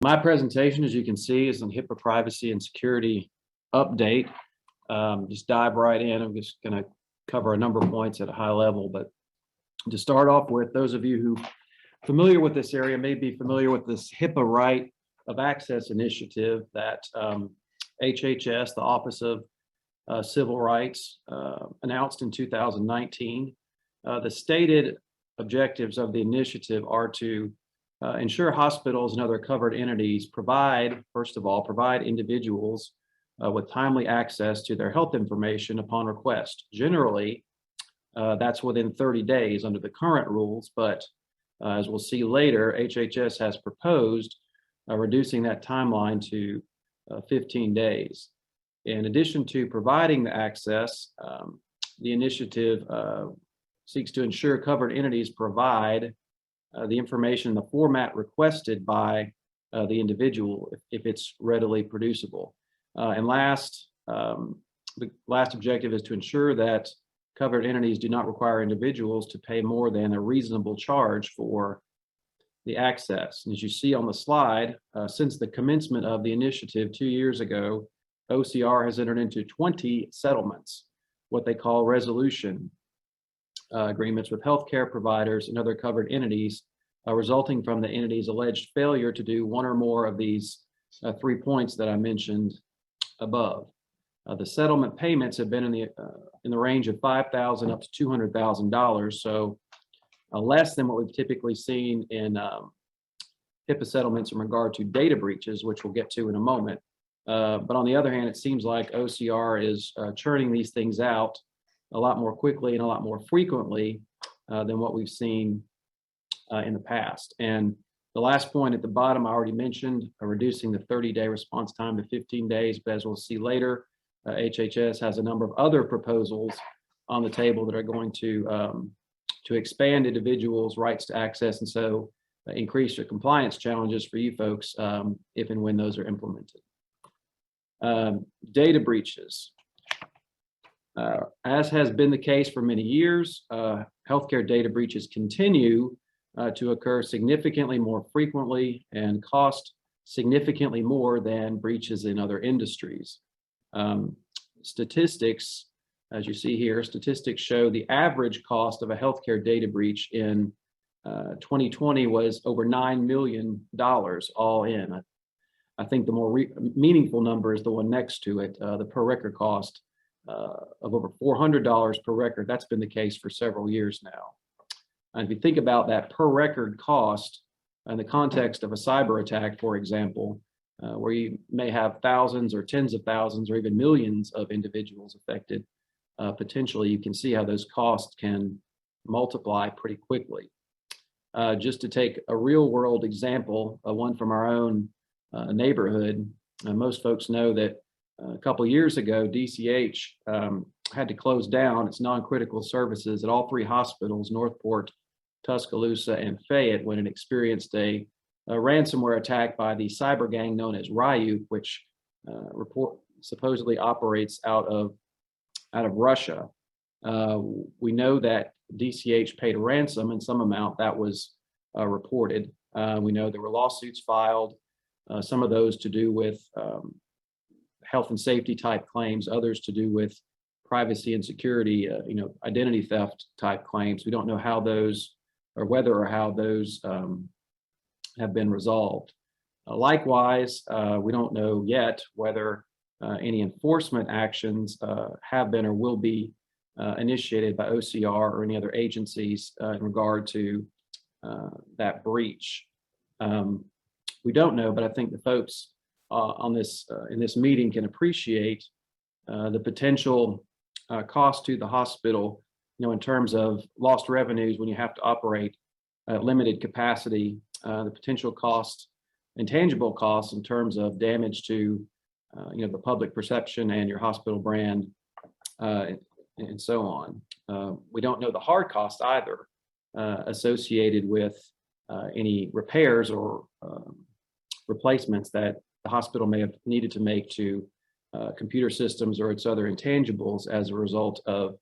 My presentation, as you can see, is on HIPAA privacy and security update. Just dive right in. I'm just going to cover a number of points at a high level, but to start off with, those of you who are familiar with this area may be familiar with this HIPAA right of access initiative that HHS, the Office of Civil Rights, announced in 2019. The stated objectives of the initiative are to ensure hospitals and other covered entities provide individuals with timely access to their health information upon request. Generally, that's within 30 days under the current rules, but as we'll see later, HHS has proposed reducing that timeline to 15 days. In addition to providing the access, the initiative seeks to ensure covered entities provide the information in the format requested by the individual if it's readily producible. And the last objective is to ensure that covered entities do not require individuals to pay more than a reasonable charge for the access. And as you see on the slide, since the commencement of the initiative 2 years ago, OCR has entered into 20 settlements, what they call resolution agreements with healthcare providers and other covered entities, resulting from the entity's alleged failure to do one or more of these 3 points that I mentioned above. The settlement payments have been in the range of $5,000 up to $200,000, so less than what we've typically seen in HIPAA settlements in regard to data breaches, which we'll get to in a moment. But on the other hand, it seems like OCR is churning these things out a lot more quickly and a lot more frequently than what we've seen in the past. And the last point at the bottom, I already mentioned, reducing the 30-day response time to 15 days. But as we'll see later, HHS has a number of other proposals on the table that are going to expand individuals' rights to access, and so increase your compliance challenges for you folks if and when those are implemented. Data breaches. As has been the case for many years, healthcare data breaches continue to occur significantly more frequently and cost significantly more than breaches in other industries. Statistics, as you see here, statistics show the average cost of a healthcare data breach in 2020 was over $9 million all in. I think the more meaningful number is the one next to it, the per record cost of over $400 per record. That's been the case for several years now. And if you think about that per record cost in the context of a cyber attack, for example, where you may have thousands or tens of thousands or even millions of individuals affected, potentially you can see how those costs can multiply pretty quickly. Just to take a real world example, one from our own neighborhood, most folks know that a couple years ago, DCH had to close down its non-critical services at all 3 hospitals, Northport, Tuscaloosa, and Fayette, when it experienced a ransomware attack by the cyber gang known as Ryuk, which supposedly operates out of Russia. We know that DCH paid a ransom in some amount that was reported. We know there were lawsuits filed, some of those to do with health and safety type claims, others to do with privacy and security, identity theft type claims. We don't know how those, or whether or how those have been resolved. Likewise, we don't know yet whether any enforcement actions have been or will be initiated by OCR or any other agencies in regard to that breach. We don't know, but I think the folks in this meeting can appreciate the potential cost to the hospital, in terms of lost revenues when you have to operate at limited capacity, the potential cost, intangible costs in terms of damage to the public perception and your hospital brand, and so on. We don't know the hard cost either associated with any repairs or replacements that the hospital may have needed to make to computer systems or its other intangibles as a result of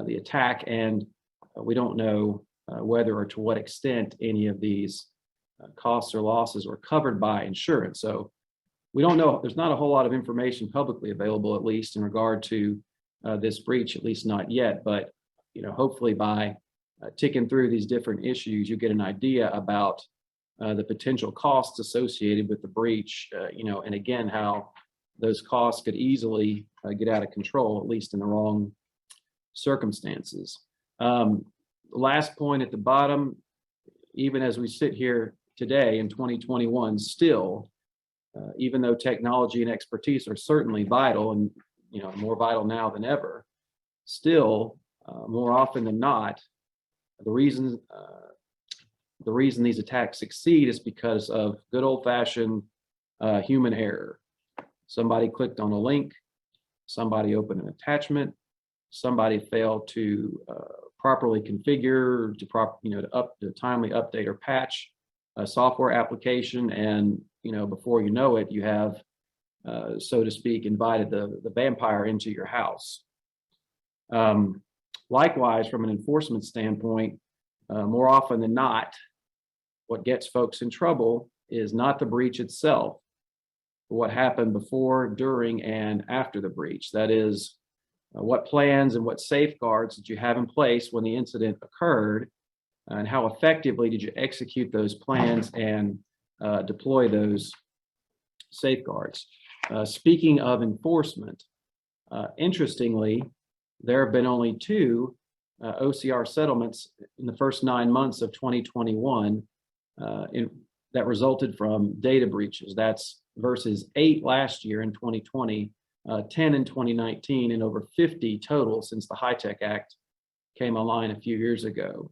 the attack. And we don't know whether or to what extent any of these costs or losses were covered by insurance. So we don't know. There's not a whole lot of information publicly available, at least in regard to this breach, at least not yet. But hopefully by ticking through these different issues, you get an idea about the potential costs associated with the breach. And again, how those costs could easily get out of control, at least in the wrong circumstances. Last point at the bottom, even as we sit here today in 2021, still, even though technology and expertise are certainly vital and more vital now than ever, still, more often than not, the reason these attacks succeed is because of good old-fashioned human error. Somebody clicked on a link, somebody opened an attachment, somebody failed to properly configure, to timely update or patch a software application, and before you know it, you have, so to speak, invited the vampire into your house. Likewise, from an enforcement standpoint, more often than not, what gets folks in trouble is not the breach itself, but what happened before, during, and after the breach. That is, what plans and what safeguards did you have in place when the incident occurred, and how effectively did you execute those plans and deploy those safeguards. Speaking of enforcement, interestingly, there have been only 2 OCR settlements in the first 9 months of 2021 that resulted from data breaches. That's versus 8 last year in 2020, 10 in 2019, and over 50 total since the HITECH Act came online a few years ago.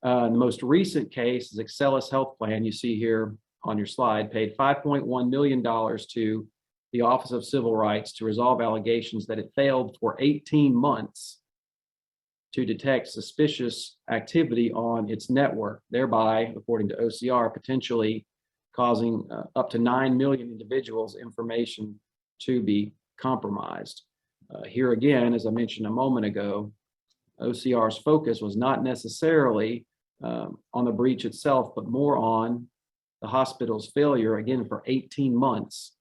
The most recent case is Excelis Health Plan, you see here on your slide, paid $5.1 million to the Office of Civil Rights to resolve allegations that it failed for 18 months to detect suspicious activity on its network, thereby, according to OCR, potentially causing up to 9 million individuals' information to be compromised. Here again, as I mentioned a moment ago, OCR's focus was not necessarily on the breach itself, but more on the hospital's failure, again, for 18 months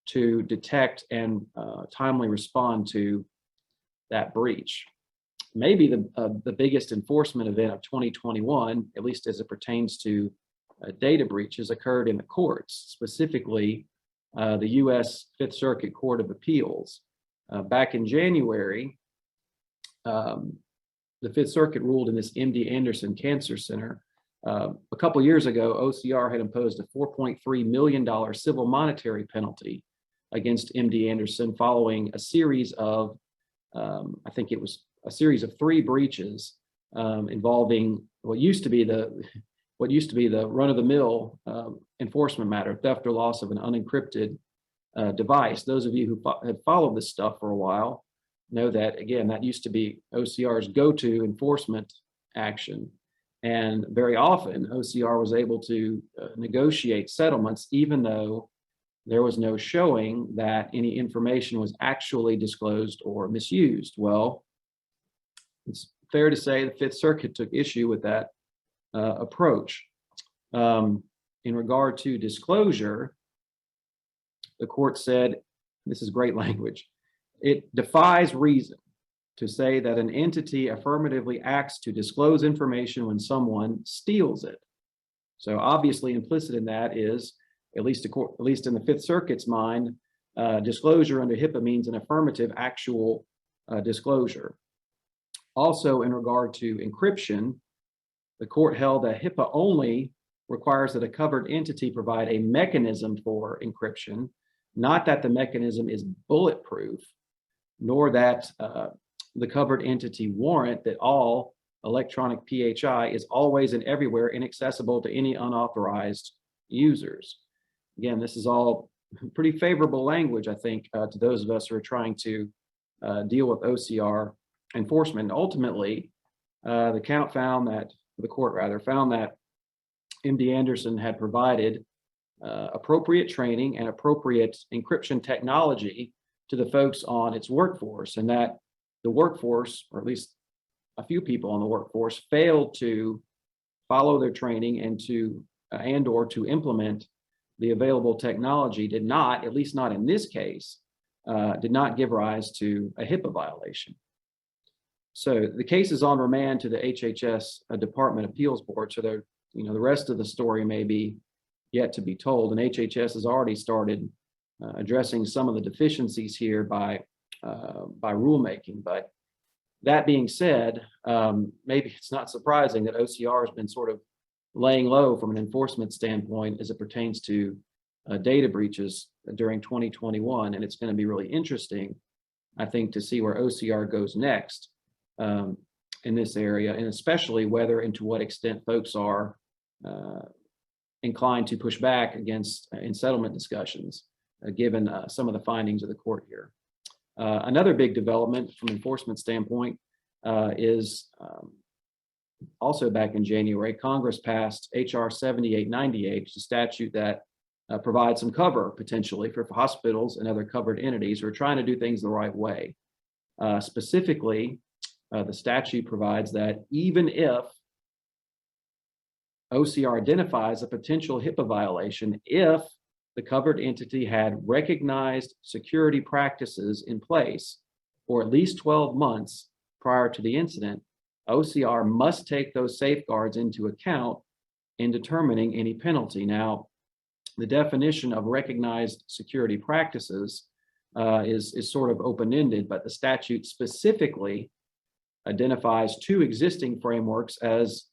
to detect and timely respond to that breach. Maybe the biggest enforcement event of 2021, at least as it pertains to data breaches, occurred in the courts, specifically the U.S. Fifth Circuit Court of Appeals. Back in January, the Fifth Circuit ruled in this MD Anderson Cancer Center. A couple years ago, OCR had imposed a $4.3 million civil monetary penalty against MD Anderson following a series of, I think it was a series of 3 breaches involving what used to be the run-of-the-mill enforcement matter, theft or loss of an unencrypted device. Those of you who have followed this stuff for a while know that, again, that used to be OCR's go-to enforcement action. And very often, OCR was able to negotiate settlements, even though there was no showing that any information was actually disclosed or misused. Well, it's fair to say the Fifth Circuit took issue with that approach. In regard to disclosure, the court said, this is great language, it defies reason to say that an entity affirmatively acts to disclose information when someone steals it. So obviously implicit in that is, at least in the Fifth Circuit's mind, disclosure under HIPAA means an affirmative actual disclosure. Also, in regard to encryption, the court held that HIPAA only requires that a covered entity provide a mechanism for encryption, not that the mechanism is bulletproof, nor that the covered entity warrant that all electronic PHI is always and everywhere inaccessible to any unauthorized users. Again, this is all pretty favorable language, I think, to those of us who are trying to deal with OCR enforcement. Ultimately, the court found that MD Anderson had provided appropriate training and appropriate encryption technology to the folks on its workforce, and that the workforce, or at least a few people on the workforce, failed to follow their training and to and or to implement the available technology did not, at least not in this case, did not give rise to a HIPAA violation. So the case is on remand to the HHS Department Appeals Board. So there, the rest of the story may be yet to be told. And HHS has already started addressing some of the deficiencies here by rulemaking. But that being said, maybe it's not surprising that OCR has been sort of laying low from an enforcement standpoint as it pertains to data breaches during 2021. And it's going to be really interesting, I think, to see where OCR goes next in this area, and especially whether and to what extent folks are inclined to push back against in settlement discussions, given some of the findings of the court here. Another big development from enforcement standpoint is also back in January, Congress passed HR 7898, which is a statute that provides some cover potentially for hospitals and other covered entities who are trying to do things the right way. Specifically, the statute provides that even if OCR identifies a potential HIPAA violation, if the covered entity had recognized security practices in place for at least 12 months prior to the incident, OCR must take those safeguards into account in determining any penalty. Now, the definition of recognized security practices is sort of open-ended, but the statute specifically identifies two existing frameworks as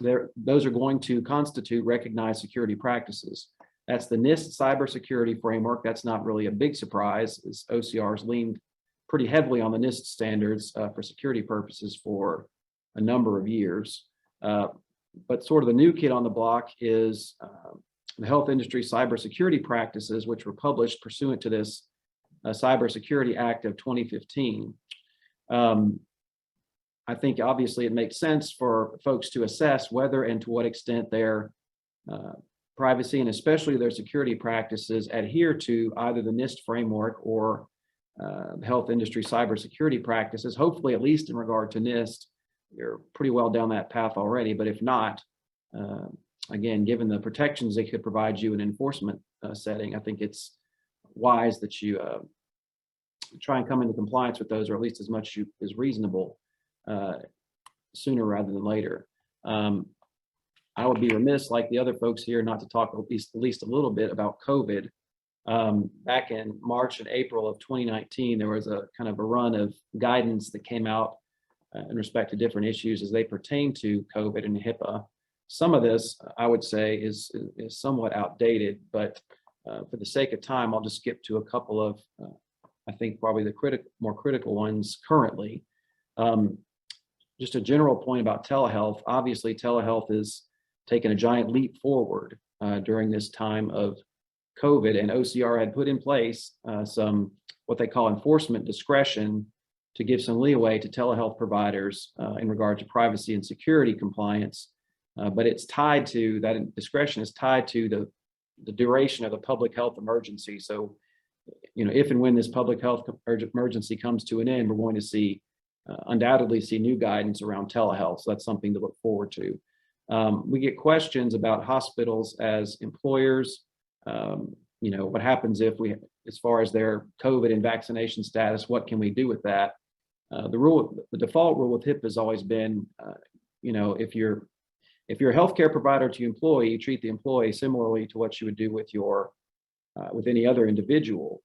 those are going to constitute recognized security practices. That's the NIST cybersecurity framework. That's not really a big surprise, as OCR has leaned pretty heavily on the NIST standards for security purposes for a number of years. But sort of the new kid on the block is the health industry cybersecurity practices, which were published pursuant to this Cybersecurity Act of 2015. I think obviously it makes sense for folks to assess whether and to what extent their privacy and especially their security practices adhere to either the NIST framework or the health industry cybersecurity practices. Hopefully, at least in regard to NIST, you're pretty well down that path already. But if not, again, given the protections they could provide you in an enforcement setting, I think it's wise that you try and come into compliance with those, or at least as much as reasonable, sooner rather than later. I would be remiss, like the other folks here, not to talk at least a little bit about COVID. Back in March and April of 2019, there was a kind of a run of guidance that came out in respect to different issues as they pertain to COVID and HIPAA. Some of this, I would say, is somewhat outdated, but for the sake of time, I'll just skip to a couple of, I think, probably the more critical ones currently. Just a general point about telehealth. Obviously, telehealth has taken a giant leap forward during this time of COVID, and OCR had put in place some what they call enforcement discretion to give some leeway to telehealth providers in regard to privacy and security compliance. But it's tied to, that discretion is tied to the duration of the public health emergency. So, if and when this public health emergency comes to an end, we're going to undoubtedly see new guidance around telehealth. So that's something to look forward to. We get questions about hospitals as employers. What happens if as far as their COVID and vaccination status, what can we do with that? The default rule with HIPAA has always been, if you're a healthcare provider to your employee, you treat the employee similarly to what you would do with any other individual,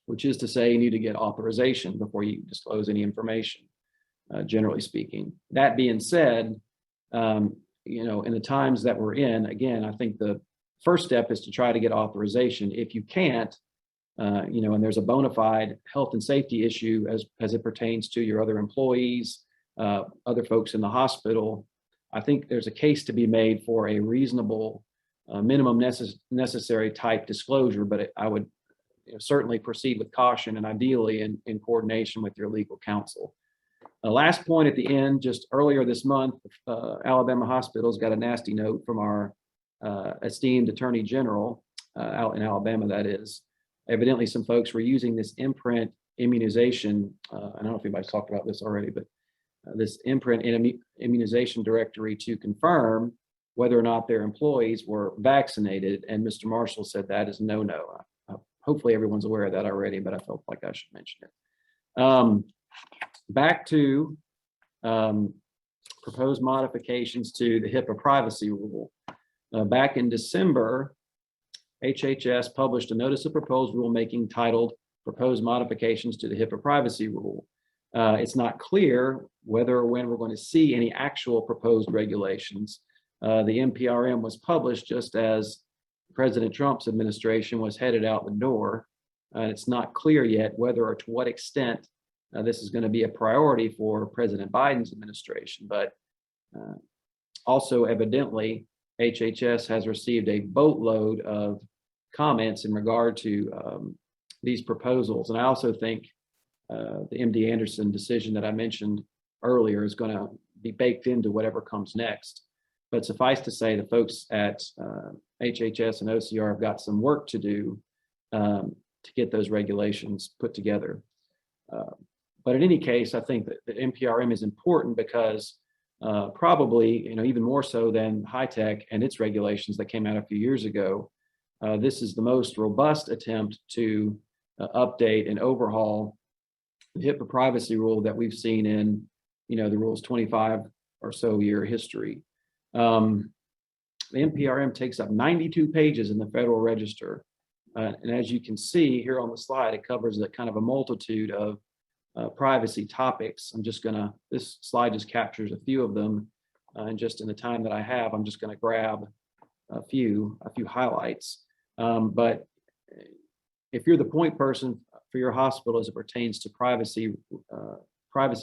which is to say you need to get authorization before you disclose any information, generally speaking. That being said, in the times that we're in, again, I think the first step is to try to get authorization. If you can't, and there's a bona fide health and safety issue as it pertains to your other employees, other folks in the hospital, I think there's a case to be made for a reasonable minimum necessary type disclosure, but I would certainly proceed with caution and ideally in coordination with your legal counsel. The last point at the end, just earlier this month, Alabama hospitals got a nasty note from our esteemed Attorney General out in Alabama, that is. Evidently, some folks were using this imprint immunization. I don't know if anybody's talked about this already, but this imprint immunization directory to confirm whether or not their employees were vaccinated. And Mr. Marshall said that is no-no. Hopefully everyone's aware of that already, but I felt like I should mention it. Back to proposed modifications to the HIPAA privacy rule. Back in December, HHS published a notice of proposed rulemaking titled Proposed Modifications to the HIPAA Privacy Rule. It's not clear whether or when we're going to see any actual proposed regulations. The NPRM was published just as President Trump's administration was headed out the door. And it's not clear yet whether or to what extent this is going to be a priority for President Biden's administration. But also evidently, HHS has received a boatload of comments in regard to these proposals. And I also think the MD Anderson decision that I mentioned earlier is going to be baked into whatever comes next. But suffice to say, the folks at HHS and OCR have got some work to do to get those regulations put together. But in any case, I think that the NPRM is important because probably, even more so than HITECH and its regulations that came out a few years ago, this is the most robust attempt to update and overhaul the HIPAA privacy rule that we've seen in, the rule's 25 or so year history. The NPRM takes up 92 pages in the Federal Register. And as you can see here on the slide, it covers a kind of a multitude of privacy topics. This slide just captures a few of them. And just in the time that I have, I'm just gonna grab a few highlights. But if you're the point person for your hospital as it pertains to privacy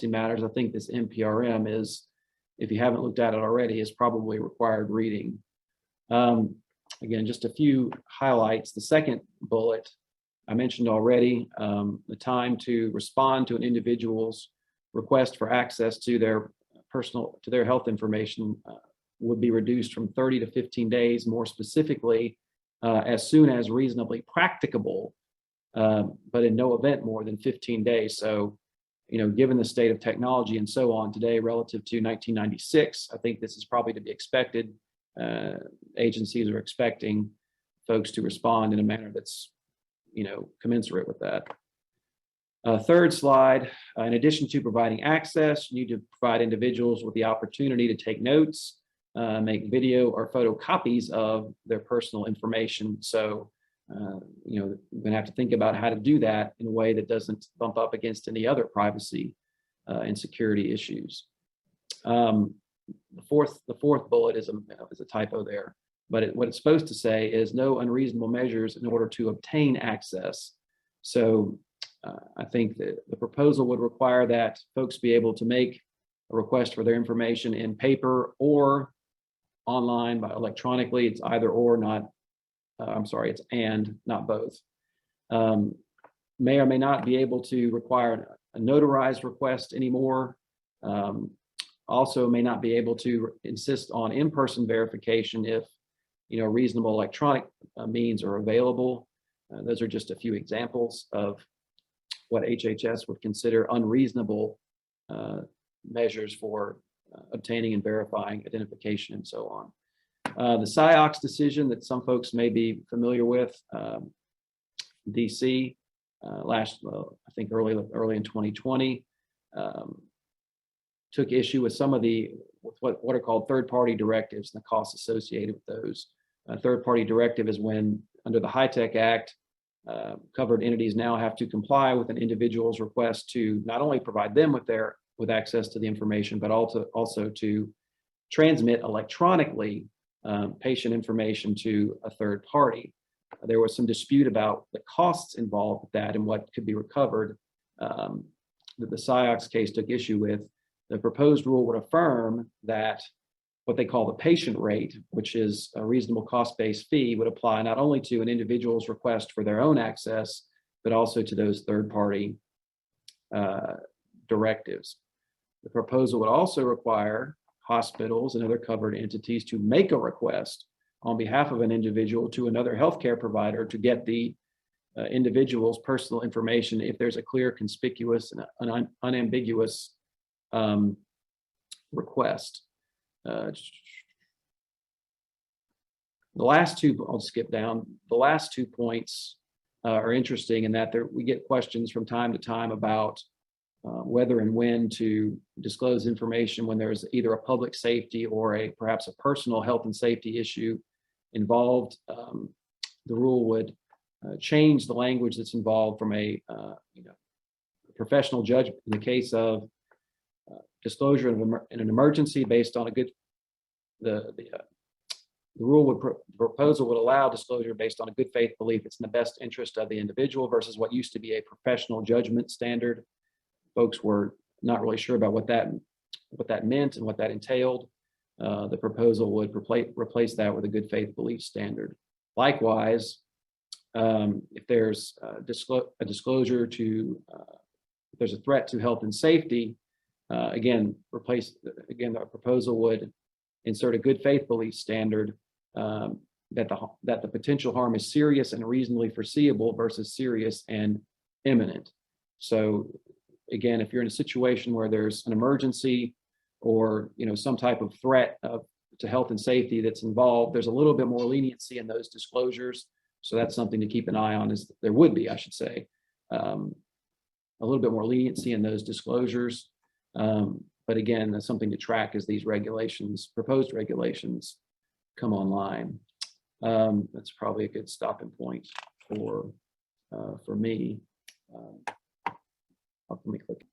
matters, I think this NPRM is, if you haven't looked at it already, is probably required reading. Again, just a few highlights. The second bullet I mentioned already, the time to respond to an individual's request for access to their health information would be reduced from 30 to 15 days, more specifically, as soon as reasonably practicable, but in no event more than 15 days. So, given the state of technology and so on today relative to 1996, I think this is probably to be expected. Agencies are expecting folks to respond in a manner that's, commensurate with that. Third slide, in addition to providing access, you need to provide individuals with the opportunity to take notes, make video or photo copies of their personal information. So, you're going to have to think about how to do that in a way that doesn't bump up against any other privacy and security issues. The fourth bullet is a typo there, but what it's supposed to say is no unreasonable measures in order to obtain access. So I think that the proposal would require that folks be able to make a request for their information in paper or online by electronically. It's either or, not, it's and, not both. May or may not be able to require a notarized request anymore. Also may not be able to insist on in-person verification if, reasonable electronic means are available. Those are just a few examples of what HHS would consider unreasonable measures for obtaining and verifying identification and so on. The SIOX decision that some folks may be familiar with, DC, I think early in 2020, took issue with some of what are called third-party directives and the costs associated with those. Third-party directive is when, under the HITECH Act, covered entities now have to comply with an individual's request to not only provide them with access to the information, but also to transmit electronically patient information to a third party. There was some dispute about the costs involved with that and what could be recovered that the SIOX case took issue with. The proposed rule would affirm that what they call the patient rate, which is a reasonable cost-based fee, would apply not only to an individual's request for their own access, but also to those third-party directives. The proposal would also require hospitals and other covered entities to make a request on behalf of an individual to another healthcare provider to get the individual's personal information if there's a clear, conspicuous, and unambiguous request. The last two, I'll skip down. The last 2 points are interesting in that we get questions from time to time about whether and when to disclose information when there's either a public safety or perhaps a personal health and safety issue involved. The rule would change the language that's involved from a professional judgment in the case of disclosure in an emergency based on the rule the proposal would allow disclosure based on a good faith belief it's in the best interest of the individual versus what used to be a professional judgment standard. Folks were not really sure about what that meant and what that entailed. The proposal would replace that with a good faith belief standard. Likewise, if there's a disclosure to, if there's a threat to health and safety, again, the proposal would insert a good faith belief standard that the potential harm is serious and reasonably foreseeable versus serious and imminent. So again, if you're in a situation where there's an emergency or some type of threat to health and safety that's involved, there's a little bit more leniency in those disclosures. So that's something to keep an eye on. There would be, I should say, a little bit more leniency in those disclosures. But again, that's something to track as these proposed regulations come online. That's probably a good stopping point for me. Let me click.